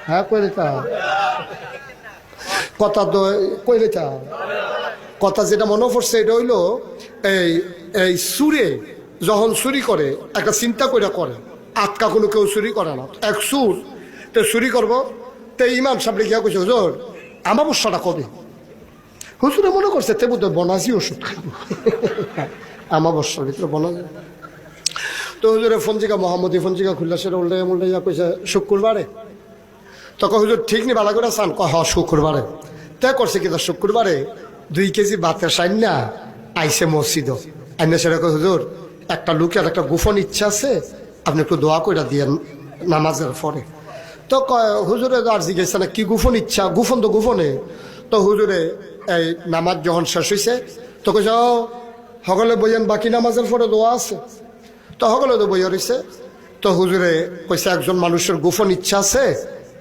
হ্যাঁ কইলে চাও কথা তো কইলে চাও কথা যেটা মনে পড়ছে এটা হইলো এই এই সুরে যখন চুরি করে একটা চিন্তা করে আটকা কোনো কেউ চুরি করে না এক সুর তো চুরি করবো তো ইমাম সাহেব গিয়া কইছে হুজুর আমাবস্যাটা কবে হুজুরে মনে করছে তে বোধ বনাজি ওষুধ খাইব আমাবস্যার ভিতরে বনাজি তো হুজুরে ফঞ্জিকা মোহাম্মদী ফঞ্জিকা খুললা সেটা উল্টে ইয়া কইছে শুক্রবারে তখন হুজুর ঠিক নি বালা করে চান হ শুক্রবারে তে করছে কি শুক্রবারে 2 কেজি ভাতের সাইন না আইসে মসজিদ আইনে সেটা হুজুর একটা লোকের একটা গোপন ইচ্ছা আছে আপনি একটু দোয়া করে দিয়ে নামাজের পরে তো হুজুরে আর জিজ্ঞেস না কি গোপন ইচ্ছা গোপন তো গোপনে তো হুজুরে এই নামাজ যখন শেষ হয়েছে তো কইছে সকলে বইয়েন বাকি নামাজের পরে দোয়া আছে তো সকলে তো বইয়া রয়েছে তো হুজুরে কইছে একজন মানুষের গোপন ইচ্ছা আছে